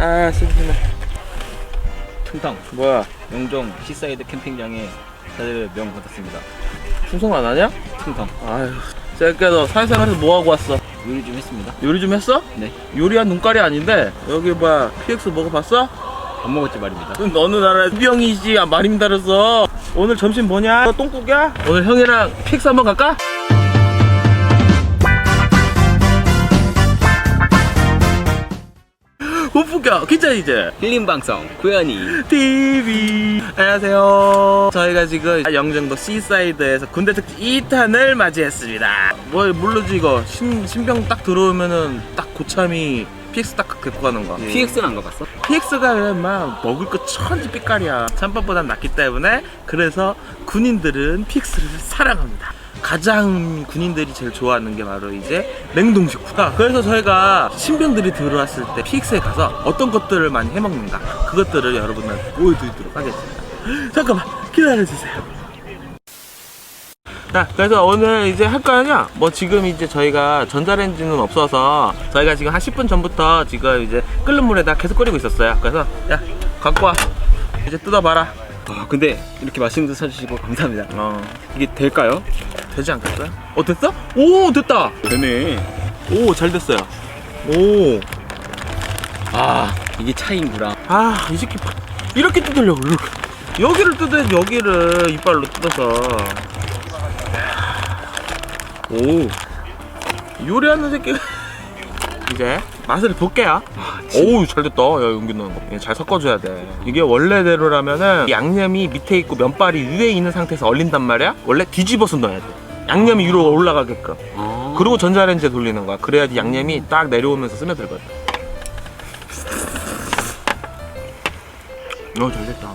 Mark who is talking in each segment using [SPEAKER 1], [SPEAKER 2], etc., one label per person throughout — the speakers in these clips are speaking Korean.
[SPEAKER 1] 아 심심해.
[SPEAKER 2] 퉁탕
[SPEAKER 1] 뭐야?
[SPEAKER 2] 영종 시사이드 캠핑장에 다들 명 받았습니다.
[SPEAKER 1] 충성 안 하냐?
[SPEAKER 2] 퉁탕
[SPEAKER 1] 아휴 새끼야 너 사회생활에서 뭐하고 왔어?
[SPEAKER 2] 요리 좀 했습니다.
[SPEAKER 1] 요리 좀 했어?
[SPEAKER 2] 네,
[SPEAKER 1] 요리한 눈깔이 아닌데 여기 뭐야 PX 먹어봤어?
[SPEAKER 2] 밥 먹었지 말입니다.
[SPEAKER 1] 어느 나라의 병이지 말임 다르서. 오늘 점심 뭐냐? 너 똥국이야? 오늘 형이랑 PX 한번 갈까? 호프겨 괜찮아 이제
[SPEAKER 2] 힐링 방송 구현이
[SPEAKER 1] TV. 안녕하세요. 저희가 지금 영종도 시사이드에서 군대 특집 2탄을 맞이했습니다. 뭐 모르지 이거 신병 딱 들어오면은 딱 고참이 PX 딱 데리고 가는 거.
[SPEAKER 2] PX는 안 가봤어?
[SPEAKER 1] PX가 막 먹을 거 천지 삐까리야. 찬밥보단 낫기 때문에 그래서 군인들은 PX를 사랑합니다. 가장 군인들이 제일 좋아하는 게 바로 이제 냉동식품. 그래서 저희가 신병들이 들어왔을 때 PX에 가서 어떤 것들을 많이 해먹는가 그것들을 여러분들한테 보여드리도록 하겠습니다. 잠깐만 기다려주세요. 자, 그래서 오늘 이제 할 거 아니야? 뭐 지금 이제 저희가 전자레인지는 없어서 저희가 지금 한 10분 전부터 지금 이제 끓는 물에다 계속 끓이고 있었어요. 그래서 야 갖고 와 이제 뜯어봐라.
[SPEAKER 2] 근데 이렇게 맛있는 거 사주시고 감사합니다. 이게 될까요?
[SPEAKER 1] 되지 않겠어요? 됐어? 오 됐다.
[SPEAKER 2] 되네.
[SPEAKER 1] 오 잘 됐어요. 오.
[SPEAKER 2] 이게 차이인구나.
[SPEAKER 1] 이 새끼 이렇게 뜯으려고 이렇게. 여기를 뜯어야지. 여기를 이빨로 뜯어서. 오 요리하는 새끼가 이제 맛을 볼게요. 오우 잘 됐다. 야 용기는 잘 섞어줘야 돼. 이게 원래대로라면은 양념이 밑에 있고 면발이 위에 있는 상태에서 얼린단 말이야. 원래 뒤집어서 넣어야 돼. 양념이 위로 올라가게끔. 그리고 전자레인지에 돌리는 거야. 그래야지 양념이 딱 내려오면서 스며들거든. 잘 됐다.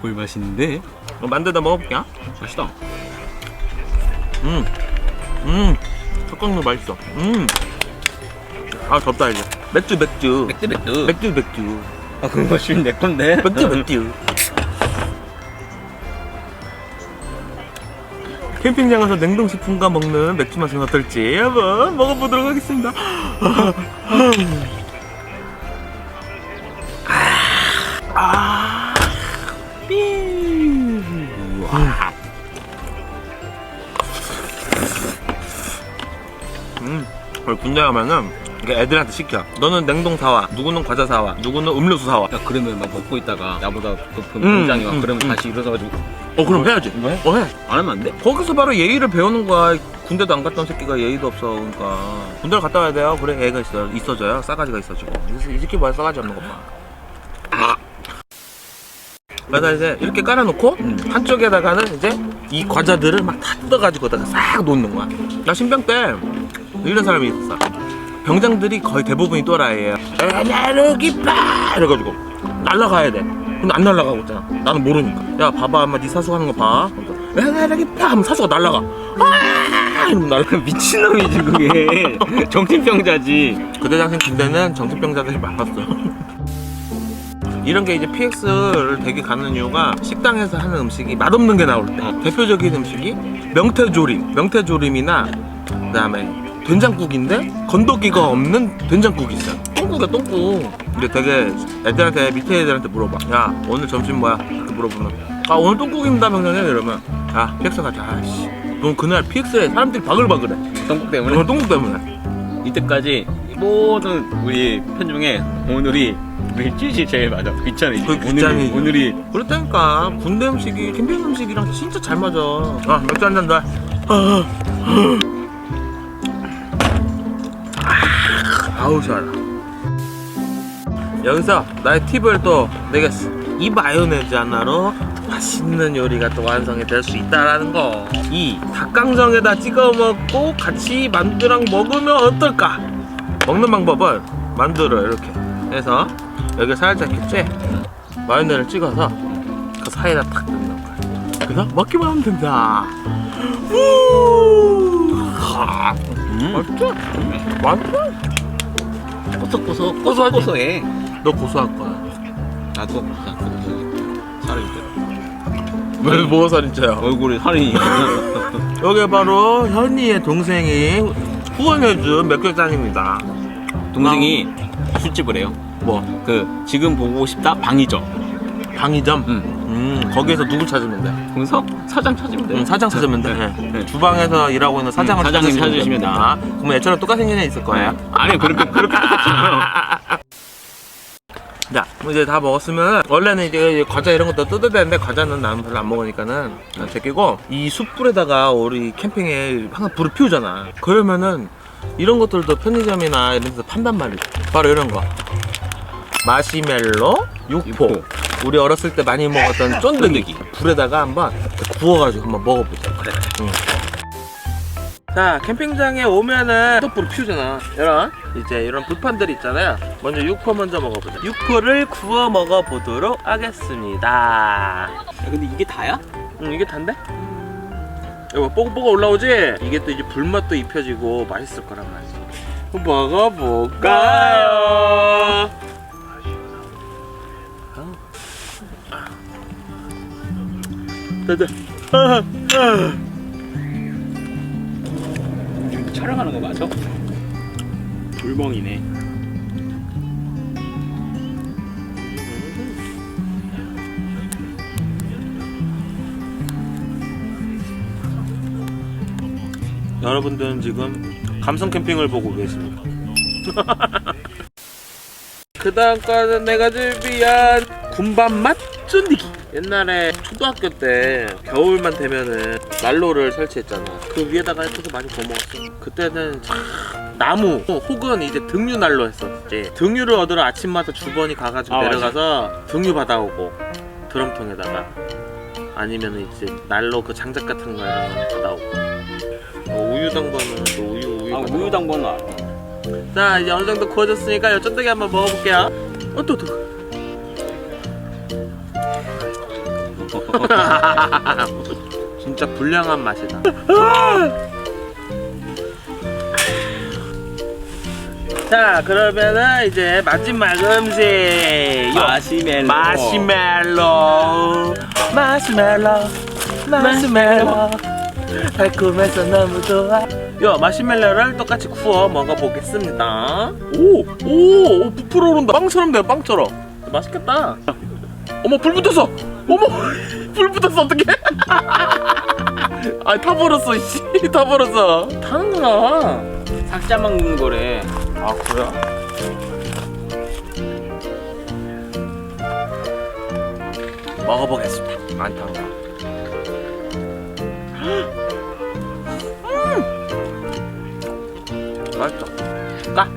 [SPEAKER 2] 뭘 맛있는데?
[SPEAKER 1] 만들다 먹어볼게.
[SPEAKER 2] 맛있다.
[SPEAKER 1] 섞어놓는 거 맛있어. 덥다 이제. 맥주.
[SPEAKER 2] 그런 거 쉬운 내 건데.
[SPEAKER 1] 맥주. 캠핑장 가서 냉동식품과 먹는 맥주 맛은 어떨지 한번 먹어보도록 하겠습니다. 군대 가면은 애들한테 시켜. 너는 냉동 사와, 누구는 과자 사와, 누구는 음료수 사와.
[SPEAKER 2] 야, 그러면 막 먹고 있다가 나보다 높은 병장이 와. 그러면 다시 일어서가지고
[SPEAKER 1] 그럼 해야지.
[SPEAKER 2] 이거 해?
[SPEAKER 1] 해.
[SPEAKER 2] 안 하면 안 돼?
[SPEAKER 1] 거기서 바로 예의를 배우는 거야. 군대도 안 갔다 온 새끼가 예의도 없어. 그러니까 군대를 갔다 와야 돼요. 그래 애가 있어져요. 싸가지가 있어지고. 이 새끼 뭐야 싸가지 없는 거 봐. 그래서 이제 이렇게 깔아놓고 한쪽에다가는 이제 이 과자들을 막 다 뜯어가지고다가 싹 놓는 거야. 나 신병 때 이런 사람이 있었어. 병장들이 거의 대부분이 또라이예요. 에너기파 이래가지고 날라가야 돼. 근데 안 날라가고 있잖아. 나는 모르니까. 야 봐봐, 엄마 네 사수 하는 거 봐. 에너기파 하면 사수가 날라가. 이러면 날라가.
[SPEAKER 2] 미친놈이지 그게. 정신병자지.
[SPEAKER 1] 그때 당시 군대는 정신병자들이 많았어. 이런 게 이제 PX를 되게 가는 이유가 식당에서 하는 음식이 맛없는 게 나올 때. 대표적인 음식이 명태조림이나 그다음에 된장국인데 건더기가 없는 된장국이 있어요. 똥국이야 똥국. 근데 되게 애들한테 밑에 애들한테 물어봐. 야 오늘 점심 뭐야? 이렇게 물어보면 오늘 똥국입니다 병장님. 이러면 PX 가자. 그럼 그날 PX에 사람들이 바글바글해.
[SPEAKER 2] 똥국 때문에?
[SPEAKER 1] 똥국 때문에.
[SPEAKER 2] 이때까지 모든 우리 편 중에 오늘이 밀주시 제일 맞아. 귀찮이.
[SPEAKER 1] 귀찮이.
[SPEAKER 2] 오늘이
[SPEAKER 1] 그렇다니까. 군대 음식이 캠핑 음식이랑 진짜 잘 맞아. 맥주 한잔 더. 아우 시원하다. 여기서 나의 팁을 또 내겠어. 이 마요네즈 하나로 맛있는 요리가 또 완성이 될 수 있다라는 거. 이 닭강정에다 찍어 먹고 같이 만두랑 먹으면 어떨까? 먹는 방법은 만두를 이렇게 해서 여기 살짝 이렇게 마요네즈를 찍어서 그 사이에다 탁 넣는 거야. 그래서 먹기만 하면 된다. 맛있지? 맛있어?
[SPEAKER 2] 고소해.
[SPEAKER 1] 너 고소할 거야.
[SPEAKER 2] 나도 살이 쪄.
[SPEAKER 1] 왜 뭐가 살이 쪄요?
[SPEAKER 2] 얼굴에 살이
[SPEAKER 1] 여기 바로 현이의 동생이 후원해준 맥주잔입니다.
[SPEAKER 2] 동생이 술집을 해요.
[SPEAKER 1] 뭐?
[SPEAKER 2] 그 지금 보고 싶다 방이점.
[SPEAKER 1] 방이점? 거기에서 누구 찾으면 돼?
[SPEAKER 2] 거기서 사장 찾으면 돼요.
[SPEAKER 1] 사장 찾으면 돼.
[SPEAKER 2] 네.
[SPEAKER 1] 주방에서 일하고 있는 사장을
[SPEAKER 2] 사장님
[SPEAKER 1] 찾으시면
[SPEAKER 2] 찾으시면
[SPEAKER 1] 됩니다. 그러면 애처럼 똑같이 생긴 애 있을 거예요.
[SPEAKER 2] 아니 그렇게 똑같잖아요.
[SPEAKER 1] 자, 이제 다 먹었으면 원래는 이제 과자 이런 것도 뜯어야 되는데 과자는 나는 별로 안 먹으니까는 안 제끼고 이 숯불에다가 우리 캠핑에 항상 불을 피우잖아. 그러면은 이런 것들도 편의점이나 이런 데서 판단 말이지. 바로 이런 거. 마시멜로, 육포. 우리 어렸을 때 많이 먹었던 쫀득이. 불에다가 한번 구워가지고 한번 먹어보자. 그래. 응. 자, 캠핑장에 오면은 또 불을 피우잖아. 이제 이런 불판들 있잖아요. 먼저 육포 먼저 먹어보자. 육포를 구워 먹어보도록 하겠습니다.
[SPEAKER 2] 야, 근데 이게 다야?
[SPEAKER 1] 응, 이게 단데? 이거 뽀글뽀글 올라오지? 이게 또 이제 불맛도 입혀지고 맛있을 거란 말이지. 먹어볼까요?
[SPEAKER 2] 지금 촬영하는 거 맞아? 불멍이네.
[SPEAKER 1] 여러분들은 지금 감성 캠핑을 보고 계십니다. 그 다음 거는 내가 준비한 군밤맛 쫀디기. 옛날에 초등학교 때 겨울만 되면은 난로를 설치했잖아. 그 위에다가 해서 많이 구워 먹었어. 그때는 나무 혹은 이제 등유 난로 했었지. 등유를 얻으러 아침마다 주번이 가가지고 내려가서 등유 받아오고 드럼통에다가 아니면 이제 난로 그 장작 같은 거 이런 거 받아오고. 우유 당번은 또 우유
[SPEAKER 2] 우유 당번은 알아.
[SPEAKER 1] 자, 이제 어느 정도 구워졌으니까 이 쫀득이 한번 먹어볼게요. 또 진짜 불량한 맛이다. 자, 그러면은 이제 마지막 음식 마시멜로 달콤해서 너무 좋아. 요 마시멜로를 똑같이 구워 먹어보겠습니다. 오 부풀어 오른다. 빵처럼 돼요, 빵처럼. 맛있겠다. 어머, 불 붙었어. 어머, 불 붙었어. 어떡해. 아, 타버렸어. 씨, 타버렸어. 타는구나.
[SPEAKER 2] 삭자만 굽는 거래.
[SPEAKER 1] 아, 그래? 먹어보겠습니다. 안 탄다. 맛있어. 까?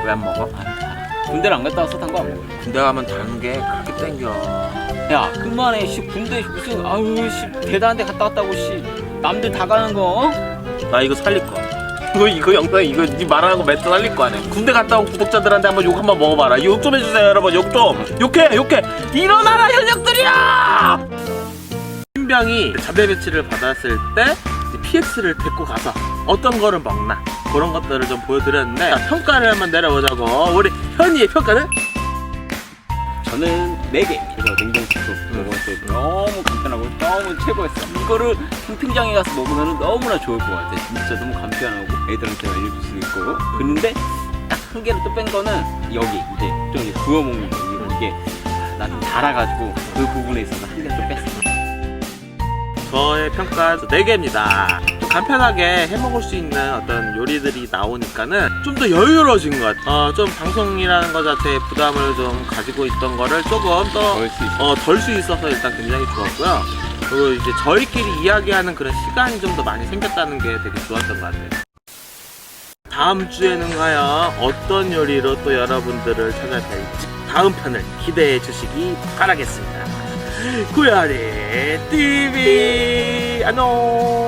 [SPEAKER 1] 왜 안 먹어?
[SPEAKER 2] 군대를 안 갔다 와서 탄 거 안 먹어.
[SPEAKER 1] 군대 가면 다는 게 그렇게 땡겨.
[SPEAKER 2] 야, 그만해. 군대 무슨 대단한 데 갔다 왔다고 남들 다 가는 거.
[SPEAKER 1] 나 이거 살릴 거. 이거 영상 이거 니 말하는 거 멘트 살릴 거 아니야. 군대 갔다 온 구독자들한테 한번 욕 한번 먹어봐라. 욕 좀 해주세요, 여러분. 욕 좀. 욕해. 일어나라, 현역들이야. 신병이 자대 배치를 받았을 때 PX를 데리고 가서 어떤 거를 먹나 그런 것들을 좀 보여드렸는데, 자, 평가를 한번 내려보자고. 우리 현이의 평가는?
[SPEAKER 2] 저는 4개. 그래서 냉동식품 먹었을 때 너무 간편하고 너무 최고였어. 이거를 캠핑장에 가서 먹으면 너무나 좋을 것 같아. 진짜 너무 간편하고 애들한테 알려줄 수 있고. 근데 딱 한 개를 또 뺀 거는 여기 이제 좀 이제 구워 먹는 거. 이게 나 좀 달아가지고 그 부분에 있어서 한 개를 또 뺐어.
[SPEAKER 1] 저의 평가 4개입니다. 좀 간편하게 해먹을 수 있는 어떤 요리들이 나오니까는 좀 더 여유로워진 것 같아요. 좀 방송이라는 것 자체에 부담을 좀 가지고 있던 거를 조금 더 덜 수 있어서 일단 굉장히 좋았고요. 그리고 이제 저희끼리 이야기하는 그런 시간이 좀 더 많이 생겼다는 게 되게 좋았던 것 같아요. 다음 주에는 과연 어떤 요리로 또 여러분들을 찾아뵐지 다음 편을 기대해 주시기 바라겠습니다. 구야리 TV 안녕.